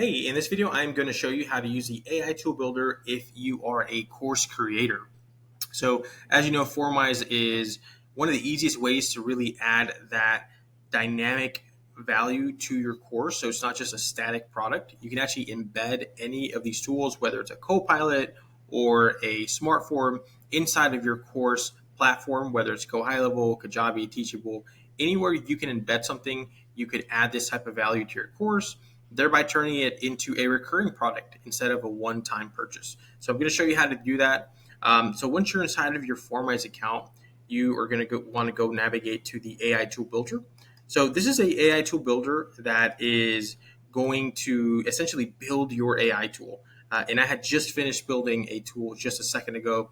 Hey, in this video, I'm going to show you how to use the AI tool builder if you are a course creator. So as you know, FormWise is one of the easiest ways to really add that dynamic value to your course. So it's not just a static product. You can actually embed any of these tools, whether it's a Copilot or a smart form inside of your course platform, whether it's Go High Level, Kajabi, Teachable, anywhere you can embed something, you could add this type of value to your course, thereby turning it into a recurring product instead of a one-time purchase. So I'm going to show you how to do that. So once you're inside of your FormWise account, you are going to want to go navigate to the AI tool builder. So this is a AI tool builder that is going to essentially build your AI tool. And I had just finished building a tool just a second ago.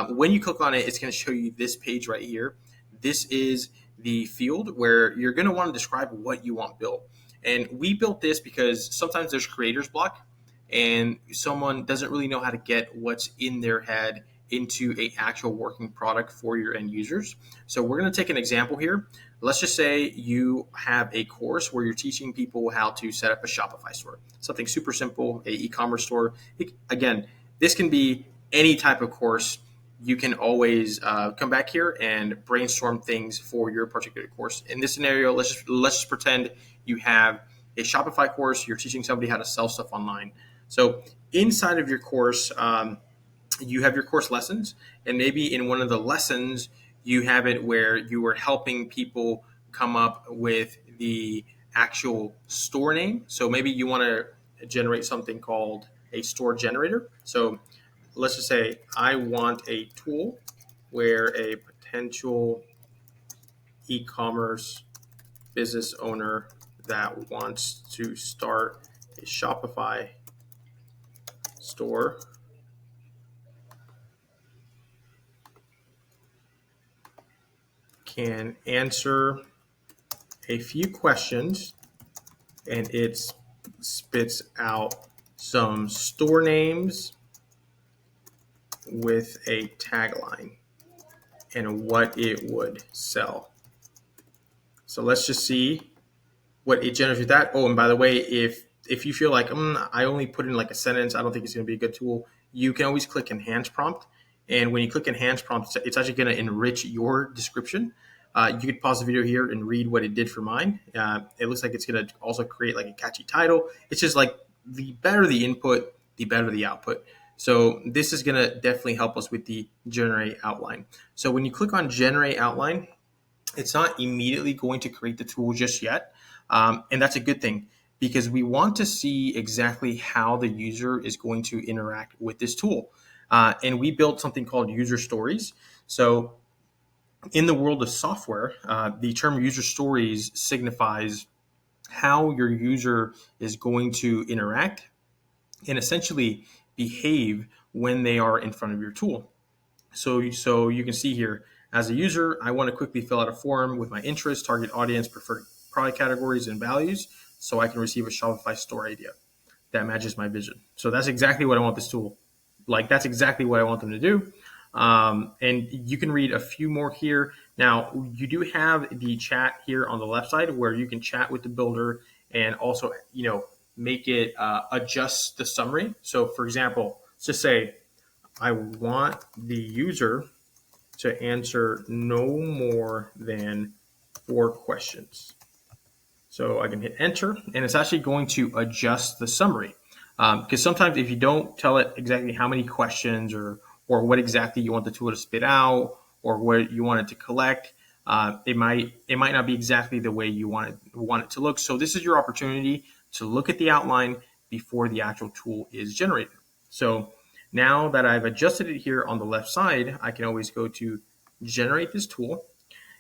When you click on it, it's going to show you this page right here. This is the field where you're going to want to describe what you want built. And we built this because sometimes there's creator's block and someone doesn't really know how to get what's in their head into a actual working product for your end users. So we're going to take an example here. Let's just say you have a course where you're teaching people how to set up a Shopify store, something super simple, a e-commerce store. Again, this can be any type of course. You can always come back here and brainstorm things for your particular course. In this scenario, let's just pretend you have a Shopify course. You're teaching somebody how to sell stuff online. So inside of your course, you have your course lessons, and maybe in one of the lessons, you have it where you are helping people come up with the actual store name. So maybe you want to generate something called a store generator. So let's just say I want a tool where a potential e-commerce business owner that wants to start a Shopify store can answer a few questions, and it spits out some store names with a tagline and what it would sell. So let's just see what it generates with that. Oh, and by the way, if you feel like I only put in like a sentence, I don't think it's going to be a good tool, you can always click Enhance Prompt. And when you click Enhance Prompt, it's actually going to enrich your description. You could pause the video here and read what it did for mine. It looks like it's going to also create like a catchy title. It's just like the better the input, the better the output. So this is going to definitely help us with the generate outline. So when you click on generate outline, it's not immediately going to create the tool just yet. And that's a good thing because we want to see exactly how the user is going to interact with this tool. And we built something called user stories. So in the world of software, the term user stories signifies how your user is going to interact and essentially behave when they are in front of your tool. So you can see here, as a user, I want to quickly fill out a form with my interests, target audience, preferred product categories, and values so I can receive a Shopify store idea that matches my vision. So that's exactly what I want this tool. Like, that's exactly what I want them to do. And you can read a few more here. Now, you do have the chat here on the left side where you can chat with the builder and also, make it adjust the summary. So, for example, let's just say I want the user to answer no more than 4 questions. So I can hit enter, and it's actually going to adjust the summary. Because sometimes if you don't tell it exactly how many questions or what exactly you want the tool to spit out or what you want it to collect, it might not be exactly the way you want it to look. So this is your opportunity to look at the outline before the actual tool is generated. So now that I've adjusted it here on the left side, I can always go to generate this tool,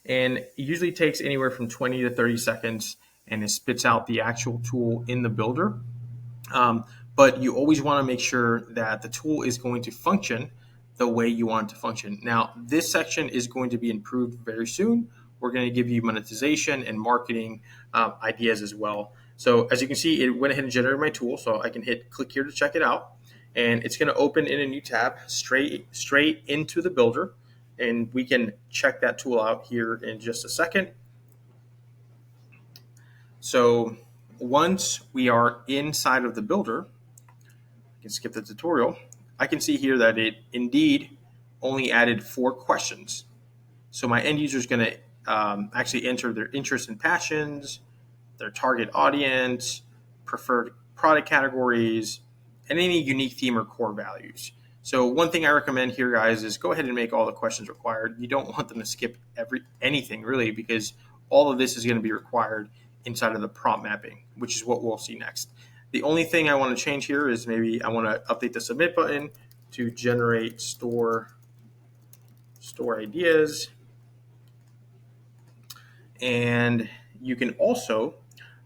and it usually takes anywhere from 20 to 30 seconds, and it spits out the actual tool in the builder. But you always want to make sure that the tool is going to function the way you want it to function. Now, this section is going to be improved very soon. We're going to give you monetization and marketing ideas as well. So as you can see, it went ahead and generated my tool. So I can hit click here to check it out. And it's going to open in a new tab straight into the builder. And we can check that tool out here in just a second. So once we are inside of the builder, I can skip the tutorial. I can see here that it indeed only added 4 questions. So my end user is going to actually enter their interests and passions, their target audience, preferred product categories, and any unique theme or core values. So one thing I recommend here, guys, is go ahead and make all the questions required. You don't want them to skip anything really, because all of this is going to be required inside of the prompt mapping, which is what we'll see next. The only thing I want to change here is maybe I want to update the submit button to generate store ideas. And you can also,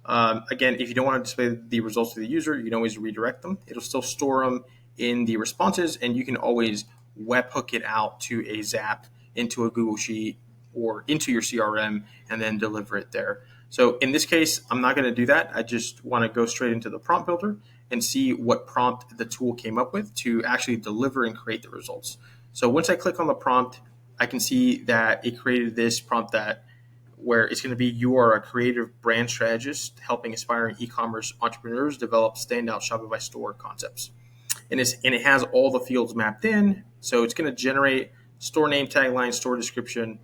again, if you don't want to display the results to the user, you can always redirect them. It'll still store them in the responses, and you can always webhook it out to a Zap, into a Google Sheet, or into your CRM, and then deliver it there. So in this case, I'm not going to do that. I just want to go straight into the prompt builder and see what prompt the tool came up with to actually deliver and create the results. So once I click on the prompt, I can see that it created this prompt where it's going to be, you are a creative brand strategist helping aspiring e-commerce entrepreneurs develop standout Shopify store concepts. And it has all the fields mapped in. So it's going to generate store name, tagline, store description,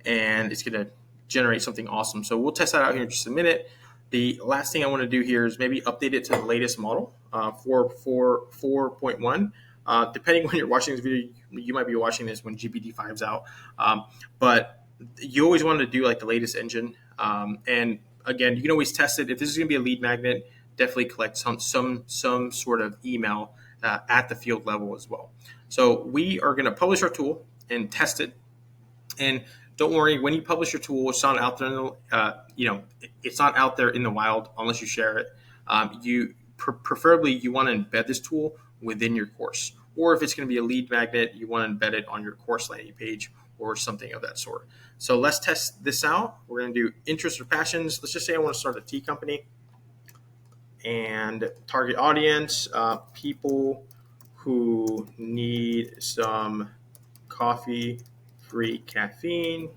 and it's going to generate something awesome. So we'll test that out here in just a minute. The last thing I want to do here is maybe update it to the latest model, 4.1. Depending when you're watching this video, you might be watching this when GPT-5's out. But you always want to do like the latest engine. And again, you can always test it. If this is going to be a lead magnet, definitely collect some sort of email at the field level as well. So we are going to publish our tool and test it. And don't worry, when you publish your tool, it's not out there. It's not out there in the wild unless you share it. Preferably you want to embed this tool within your course, or if it's going to be a lead magnet, you want to embed it on your course landing page or something of that sort. So let's test this out. We're going to do interests or passions. Let's just say I want to start a tea company, and target audience, people who need some coffee-free caffeine,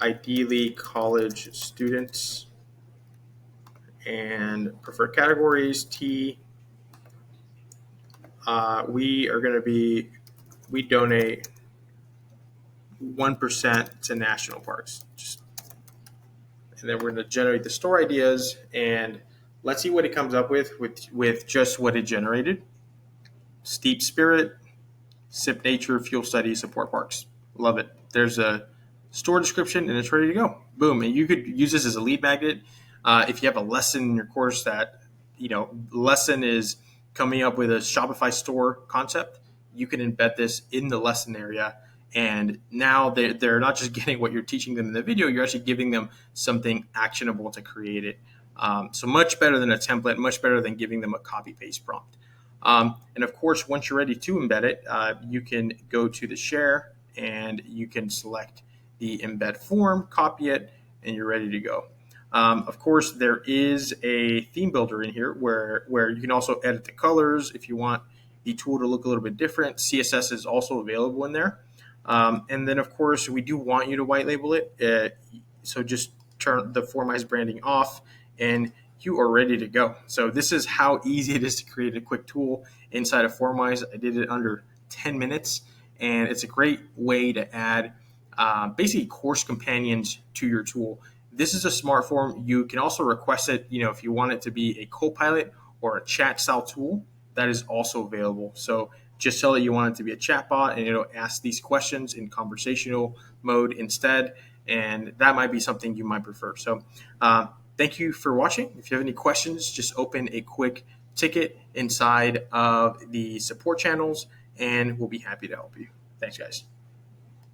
ideally college students, and preferred categories, tea. We donate 1% to national parks. And then we're going to generate the store ideas, and let's see what it comes up with just what it generated. Steep Spirit, Sip Nature, Fuel Studies, Support Parks. Love it. There's a store description, and it's ready to go. Boom. And you could use this as a lead magnet. If you have a lesson in your course that, lesson is coming up with a Shopify store concept, you can embed this in the lesson area. And now they're not just getting what you're teaching them in the video, you're actually giving them something actionable to create it. So much better than a template, much better than giving them a copy-paste prompt. And of course, once you're ready to embed it, you can go to the share and you can select the embed form, copy it, and you're ready to go. Of course, there is a theme builder in here where you can also edit the colors if you want the tool to look a little bit different. CSS is also available in there. And then, of course, we do want you to white label it. So just turn the FormWise branding off, and you are ready to go. So this is how easy it is to create a quick tool inside of FormWise. I did it under 10 minutes, and it's a great way to add basically course companions to your tool. This is a smart form. You can also request it, if you want it to be a co-pilot or a chat style tool, that is also available. So just tell it you want it to be a chatbot, and it'll ask these questions in conversational mode instead. And that might be something you might prefer. So thank you for watching. If you have any questions, just open a quick ticket inside of the support channels, and we'll be happy to help you. Thanks, guys.